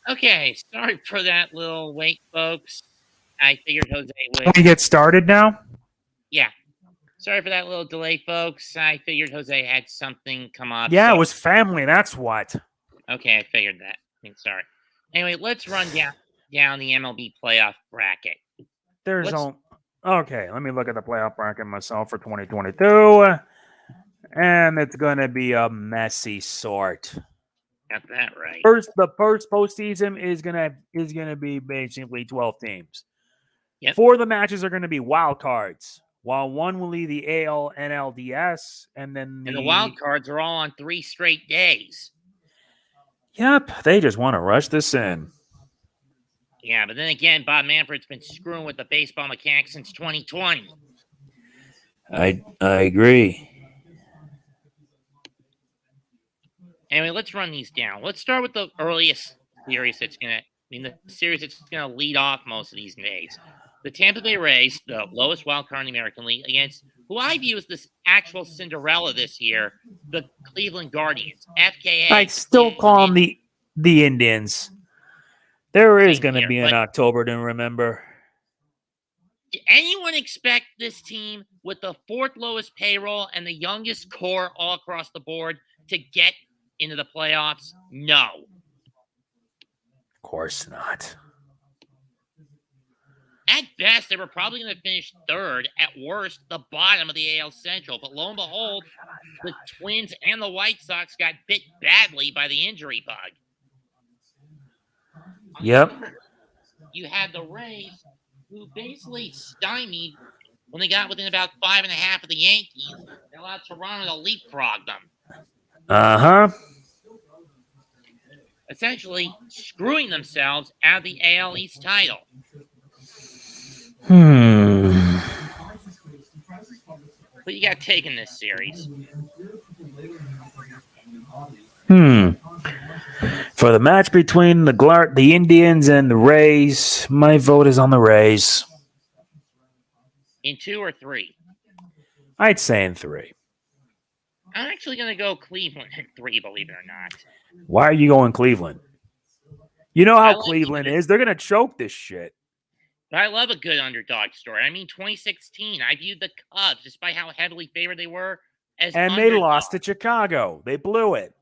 Okay, sorry for that little wait, folks. I figured Jose Can would. we get started now? Yeah. Sorry for that little delay, folks. I figured Jose had something come up. Yeah, so- it was family. That's what. Okay, I figured that. Sorry. Anyway, let's run down the MLB Playoff Bracket. There's okay. Let me look at the playoff bracket myself for 2022, and it's gonna be a messy sort. Got that right. The first postseason is gonna be basically 12 teams. Yep. 4 of the matches are gonna be wild cards, while one will lead the AL NLDS, and then And the wild cards are all on 3 straight days. Yep, they just want to rush this in. Yeah, but then again, Bob Manfred's been screwing with the baseball mechanics since 2020. I agree. Anyway, let's run these down. Let's start with the earliest series the series that's gonna lead off most of these days. The Tampa Bay Rays, the lowest wild card in the American League, against who I view as this actual Cinderella this year, the Cleveland Guardians, FKA. I still call them the Indians. There is going to be an October to remember. Did anyone expect this team with the 4th lowest payroll and the youngest core all across the board to get into the playoffs? No. Of course not. At best, they were probably going to finish 3rd. At worst, the bottom of the AL Central. But lo and behold, the Twins and the White Sox got bit badly by the injury bug. Yep. You had the Rays, who basically stymied when they got within about 5.5 of the Yankees. They allowed Toronto to leapfrog them. Uh-huh. Essentially screwing themselves out of the AL East title. But you got taken this series. For the match between the Indians and the Rays, my vote is on the Rays. In 2 or 3? I'd say in 3. I'm actually going to go Cleveland in 3, believe it or not. Why are you going Cleveland? You know how Cleveland is. They're going to choke this shit. But I love a good underdog story. I mean, 2016, I viewed the Cubs, despite how heavily favored they were, as underdogs. They lost to Chicago. They blew it.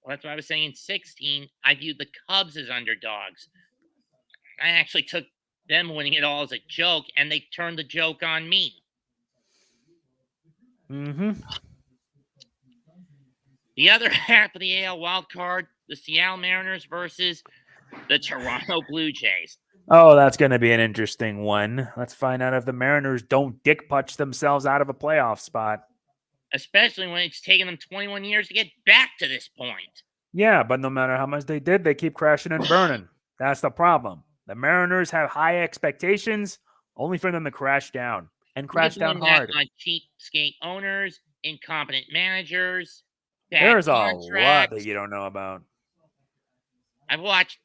Well, that's what I was saying. In 16, I viewed the Cubs as underdogs. I actually took them winning it all as a joke, and they turned the joke on me. Mm-hmm. The other half of the AL wild card, the Seattle Mariners versus the Toronto Blue Jays. Oh, that's going to be an interesting one. Let's find out if the Mariners don't dick punch themselves out of a playoff spot. Especially when it's taken them 21 years to get back to this point. Yeah, but no matter how much they did, they keep crashing and burning. That's the problem. The Mariners have high expectations, only for them to crash down. And crash down hard. On cheapskate owners, incompetent managers. There's a lot that you don't know about. I've watched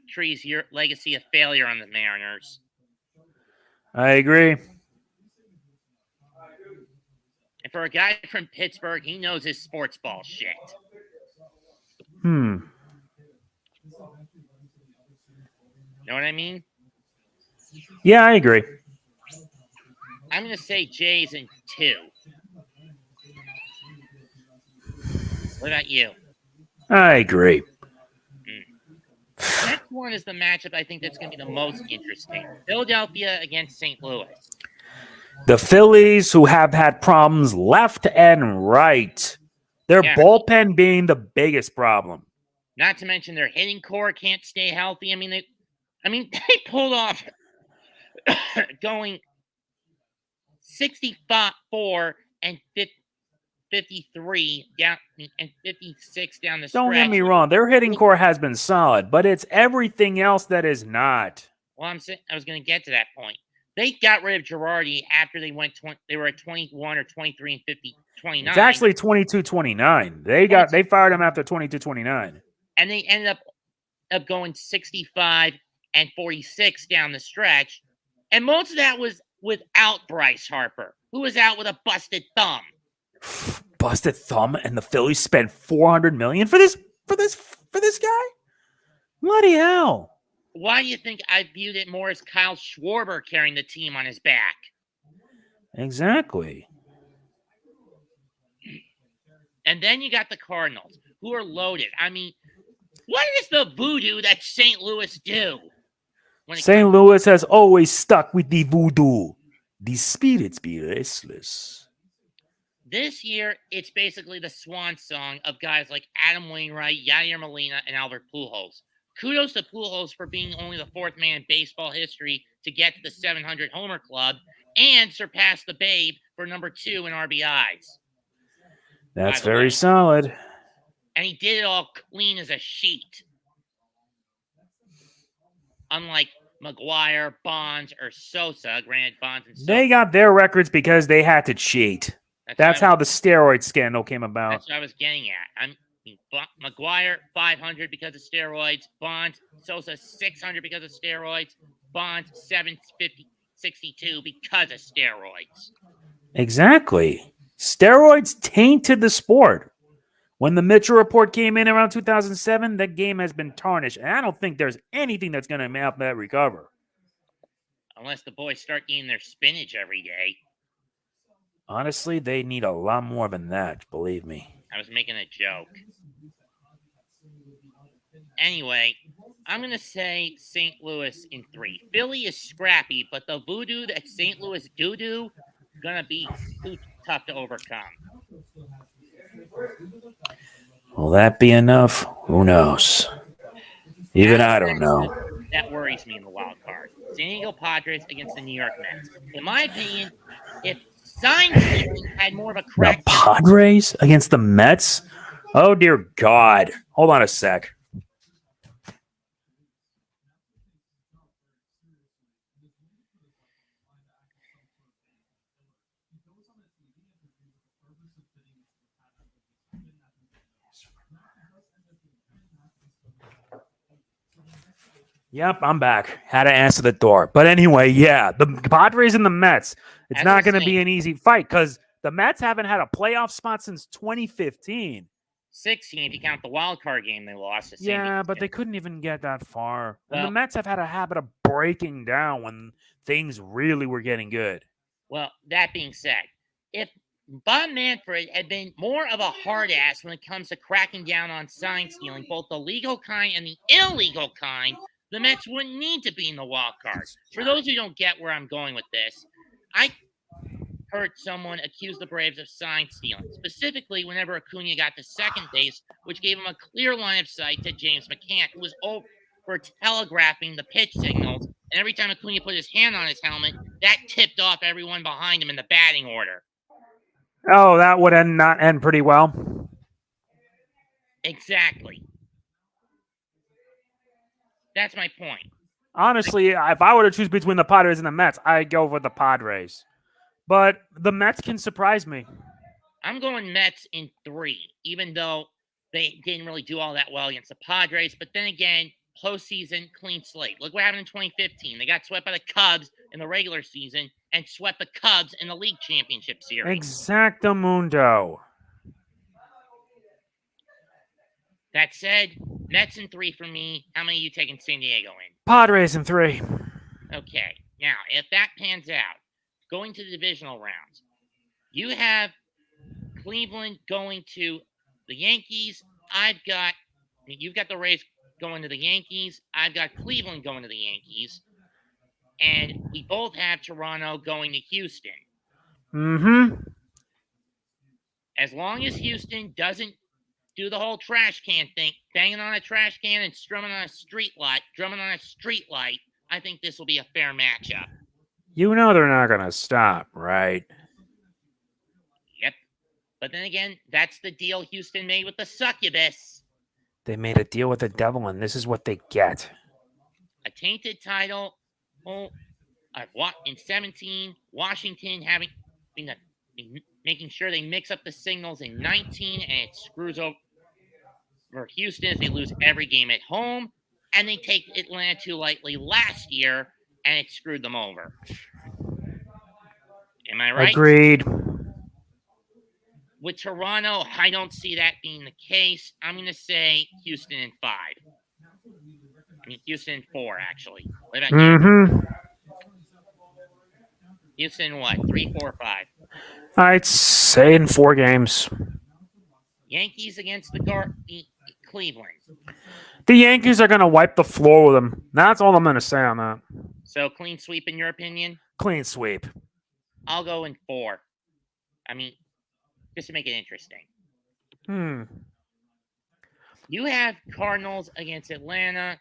Tree's legacy of failure on the Mariners. I agree. And for a guy from Pittsburgh, he knows his sports ball shit. Know what I mean? Yeah, I agree. I'm going to say Jays in 2. What about you? I agree. Next one is the matchup I think that's going to be the most interesting. Philadelphia against St. Louis. The Phillies, who have had problems left and right. Their bullpen being the biggest problem. Not to mention their hitting core can't stay healthy. I mean, they pulled off going 64 and 53 down and 56 down the stretch. Don't get me wrong, their hitting core has been solid, but it's everything else that is not. Well, I was going to get to that point. They got rid of Girardi after they were at 21 or 23 and 29. It's actually 22-29. They fired him after 22-29. And they ended up going 65 and 46 down the stretch. And most of that was without Bryce Harper, who was out with a busted thumb. Busted thumb, and the Phillies spent $400 million for this guy? Bloody hell. Why do you think I viewed it more as Kyle Schwarber carrying the team on his back? Exactly. And then you got the Cardinals, who are loaded. I mean, what is the voodoo that St. Louis do? St. Louis has always stuck with the voodoo. The spirits be restless. This year, it's basically the swan song of guys like Adam Wainwright, Yadier Molina, and Albert Pujols. Kudos to Pujols for being only the fourth man in baseball history to get to the 700 homer club and surpass the Babe for number 2 in RBIs. That's very solid. And he did it all clean as a sheet. Unlike McGuire, Bonds, or Sosa, granted Bonds and Sosa. They got their records because they had to cheat. That's how the steroid scandal came about. That's what I was getting at. I mean, McGuire, 500 because of steroids. Bonds, Sosa, 600 because of steroids. Bonds, 762 because of steroids. Exactly. Steroids tainted the sport. When the Mitchell report came in around 2007, that game has been tarnished. And I don't think there's anything that's going to help that recover. Unless the boys start eating their spinach every day. Honestly, they need a lot more than that, believe me. I was making a joke. Anyway, I'm going to say St. Louis in 3. Philly is scrappy, but the voodoo that St. Louis do going to be too tough to overcome. Will that be enough? Who knows? Even I don't know. That worries me in the wild card. San Diego Padres against the New York Mets. In my opinion, if sign stealing had more of a crack. The Padres against the Mets? Oh, dear God. Hold on a sec. Yep, I'm back. Had to answer the door. But anyway, yeah, the Padres and the Mets. It's not going to be an easy fight because the Mets haven't had a playoff spot since 2015. 16 if you count the wild card game they lost. Yeah, but they couldn't even get that far. Well, and the Mets have had a habit of breaking down when things really were getting good. Well, that being said, if Bob Manfred had been more of a hard ass when it comes to cracking down on sign stealing, both the legal kind and the illegal kind, the Mets wouldn't need to be in the wild card. For those who don't get where I'm going with this, I heard someone accuse the Braves of sign stealing, specifically whenever Acuna got to second base, which gave him a clear line of sight to James McCann, who was over telegraphing the pitch signals. And every time Acuna put his hand on his helmet, that tipped off everyone behind him in the batting order. Oh, that would not end pretty well. Exactly. That's my point. Honestly, if I were to choose between the Padres and the Mets, I'd go for the Padres. But the Mets can surprise me. I'm going Mets in 3, even though they didn't really do all that well against the Padres. But then again, postseason, clean slate. Look what happened in 2015. They got swept by the Cubs in the regular season and swept the Cubs in the league championship series. Exactamundo. That said, Mets in 3 for me. How many are you taking San Diego in? Padres in 3. Okay. Now, if that pans out, going to the divisional rounds, you have Cleveland going to the Yankees. You've got the Rays going to the Yankees. I've got Cleveland going to the Yankees. And we both have Toronto going to Houston. Mm-hmm. As long as Houston doesn't do the whole trash can thing, banging on a trash can and drumming on a street light, I think this will be a fair matchup. You know they're not going to stop, right? Yep. But then again, that's the deal Houston made with the succubus. They made a deal with the devil, and this is what they get. A tainted title. In 17, Washington making sure they mix up the signals in 19, and it screws over Houston as they lose every game at home, and they take Atlanta too lightly last year, and it screwed them over. Am I right? Agreed. With Toronto, I don't see that being the case. I'm going to say Houston in 5. I mean, Houston 4, actually. What about you? Mm-hmm. Houston, what? 3, 4, 5? I'd say in 4 games. Yankees against the Cleveland. The Yankees are going to wipe the floor with them. That's all I'm going to say on that. So, clean sweep in your opinion? Clean sweep. I'll go in 4. I mean, just to make it interesting. You have Cardinals against Atlanta.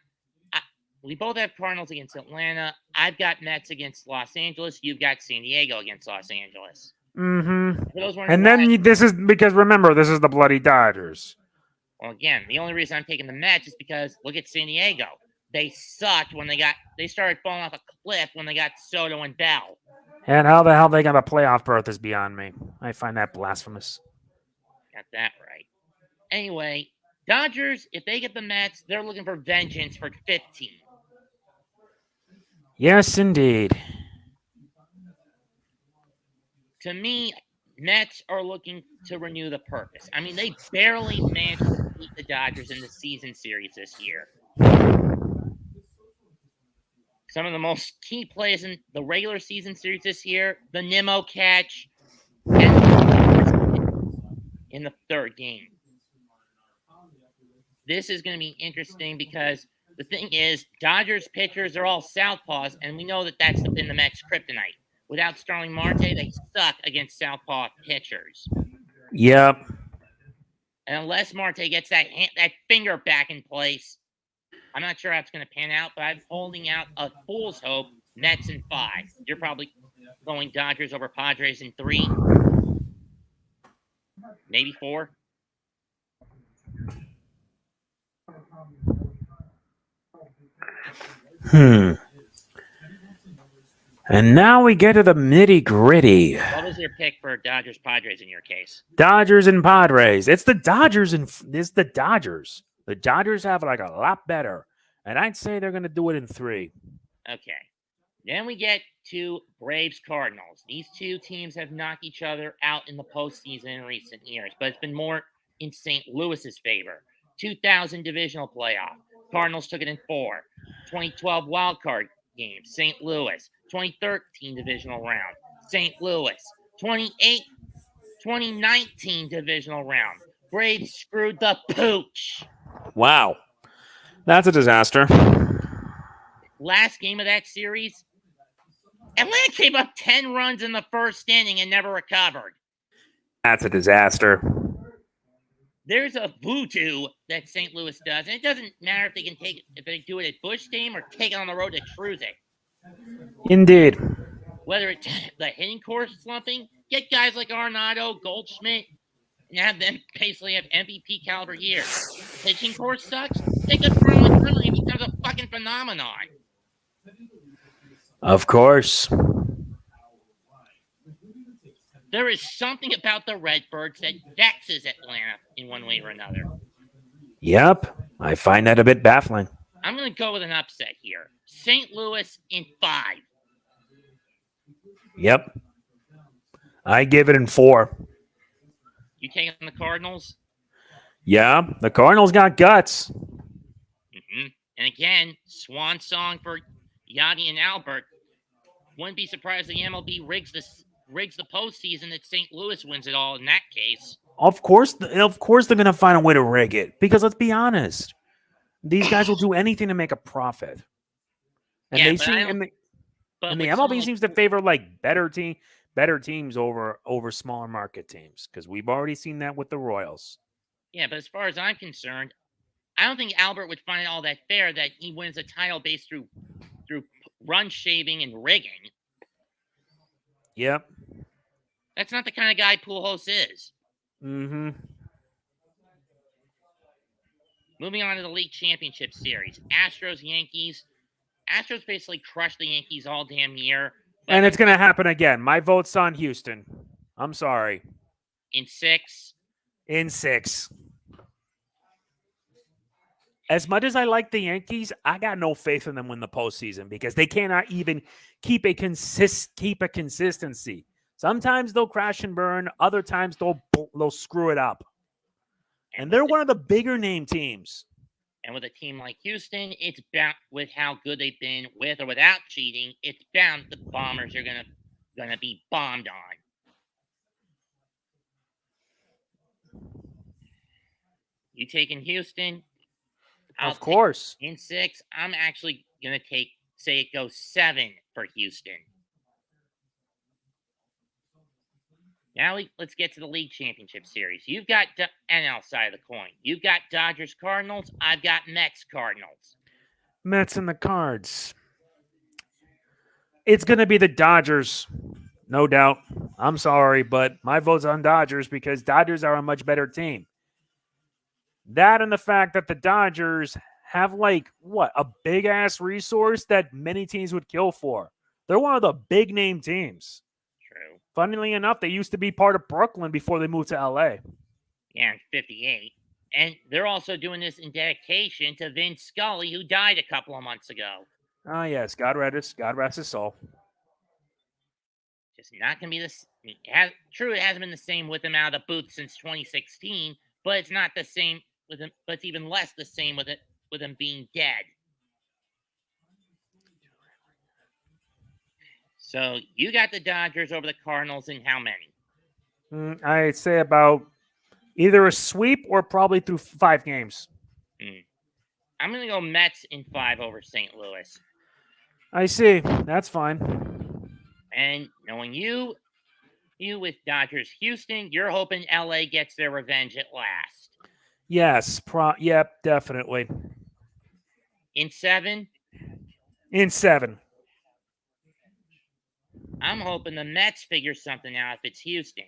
We both have Cardinals against Atlanta. I've got Mets against Los Angeles. You've got San Diego against Los Angeles. Mm-hmm. And then this is because, remember, this is the bloody Dodgers. Well, again, the only reason I'm taking the Mets is because look at San Diego. They sucked when they started falling off a cliff when they got Soto and Bell. And how the hell they got a playoff berth is beyond me. I find that blasphemous. Got that right. Anyway, Dodgers, if they get the Mets, they're looking for vengeance for 15. Yes, indeed. To me, Mets are looking to renew the purpose. I mean, they barely managed to beat the Dodgers in the season series this year. Some of the most key plays in the regular season series this year, the Nimmo catch, and in the 3rd game. This is going to be interesting because the thing is, Dodgers pitchers are all southpaws, and we know that that's been the Mets' kryptonite. Without Starling Marte, they suck against southpaw pitchers. Yep. And unless Marte gets that finger back in place, I'm not sure how it's going to pan out, but I'm holding out a fool's hope, Mets in 5. You're probably going Dodgers over Padres in 3. Maybe 4. And now we get to the nitty-gritty. What was your pick for Dodgers Padres in your case? Dodgers and Padres. It's the Dodgers and it's the Dodgers. The Dodgers have like a lot better. And I'd say they're going to do it in 3. Okay. Then we get to Braves Cardinals. These two teams have knocked each other out in the postseason in recent years, but it's been more in St. Louis's favor. 2000 divisional playoff. Cardinals took it in 4. 2012 wild card game, St. Louis. 2013 divisional round, St. Louis. 2019 divisional round. Braves screwed the pooch. Wow. That's a disaster. Last game of that series, Atlanta gave up 10 runs in the 1st inning and never recovered. That's a disaster. There's a voodoo that St. Louis does, and it doesn't matter if they do it at Busch Stadium or take it on the road to Truzick. Indeed. Whether it's the hitting course slumping, get guys like Arenado, Goldschmidt, and have them basically have MVP caliber years. Pitching course sucks. Take a throw and it becomes a fucking phenomenon. Of course. There is something about the Redbirds that vexes Atlanta in one way or another. Yep. I find that a bit baffling. I'm going to go with an upset here. St. Louis in 5. Yep. I give it in 4. You taking the Cardinals? Yeah, the Cardinals got guts. Mm-hmm. And again, swan song for Yachty and Albert. Wouldn't be surprised if the MLB rigs the postseason that St. Louis wins it all in that case. Of course they're going to find a way to rig it. Because let's be honest. These guys will do anything to make a profit. And yeah, they seem and the MLB seems to favor like better teams over smaller market teams, because we've already seen that with the Royals. Yeah, but as far as I'm concerned, I don't think Albert would find it all that fair that he wins a title based through run shaving and rigging. Yep. That's not the kind of guy Pujols is. Mm-hmm. Moving on to the League Championship Series. Astros, Yankees. Astros basically crushed the Yankees all damn year. And it's going to happen again. My vote's on Houston. I'm sorry. In 6. In 6. As much as I like the Yankees, I got no faith in them in the postseason because they cannot even keep a consistency. Sometimes they'll crash and burn. Other times they'll screw it up. And they're one of the bigger name teams. And with a team like Houston, it's bound with how good they've been with or without cheating. It's bound the Bombers are gonna be bombed on. You taking Houston? Of course. In 6, I'm actually gonna say it goes 7 for Houston. Now let's get to the league championship series. You've got NL side of the coin. You've got Dodgers Cardinals. I've got Mets Cardinals. Mets and the Cards. It's going to be the Dodgers, no doubt. I'm sorry, but my vote's on Dodgers because Dodgers are a much better team. That and the fact that the Dodgers have a big-ass resource that many teams would kill for. They're one of the big-name teams. True. Funnily enough, they used to be part of Brooklyn before they moved to L.A. Yeah, in 58. And they're also doing this in dedication to Vin Scully, who died a couple of months ago. Ah, yes. God rest his soul. Just not going to be this. True, it hasn't been the same with him out of the booth since 2016, but it's not the same with him. But it's even less the same with him being dead. So you got the Dodgers over the Cardinals in how many? I'd say about either a sweep or probably through 5 games. I'm going to go Mets in 5 over St. Louis. I see. That's fine. And knowing you with Dodgers Houston, you're hoping LA gets their revenge at last. Yes. Yep, definitely. In 7? In 7. I'm hoping the Mets figure something out if it's Houston.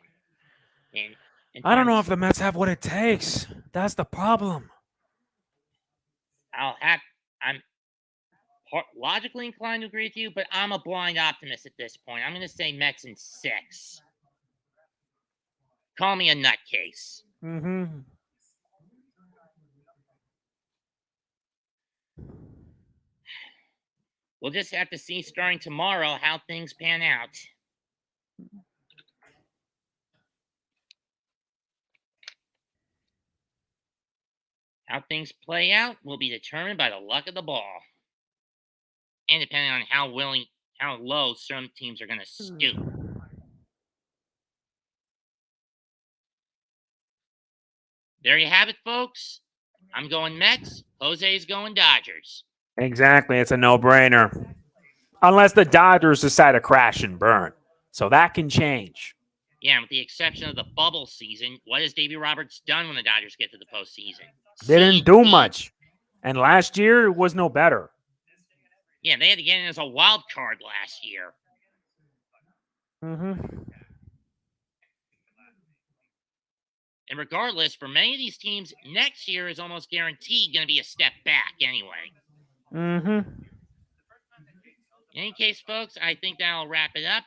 I don't know if the Mets have what it takes. That's the problem. I'm logically inclined to agree with you, but I'm a blind optimist at this point. I'm going to say Mets in 6. Call me a nutcase. Mm-hmm. We'll just have to see starting tomorrow how things pan out. How things play out will be determined by the luck of the ball. And depending on how low some teams are going to stoop. There you have it, folks. I'm going Mets. Jose's going Dodgers. Exactly. It's a no-brainer. Unless the Dodgers decide to crash and burn. So that can change. Yeah, with the exception of the bubble season, what has Davey Roberts done when the Dodgers get to the postseason? They didn't do much. And last year it was no better. Yeah, they had to get in as a wild card last year. Mm-hmm. And regardless, for many of these teams, next year is almost guaranteed going to be a step back anyway. Mm-hmm. In any case, folks, I think that'll wrap it up.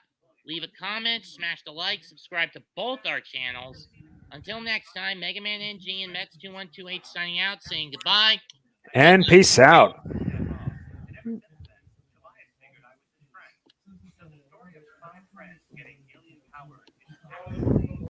Leave a comment, smash the like, subscribe to both our channels. Until next time, Mega Man NG and Mets2128 signing out, saying goodbye. And peace out.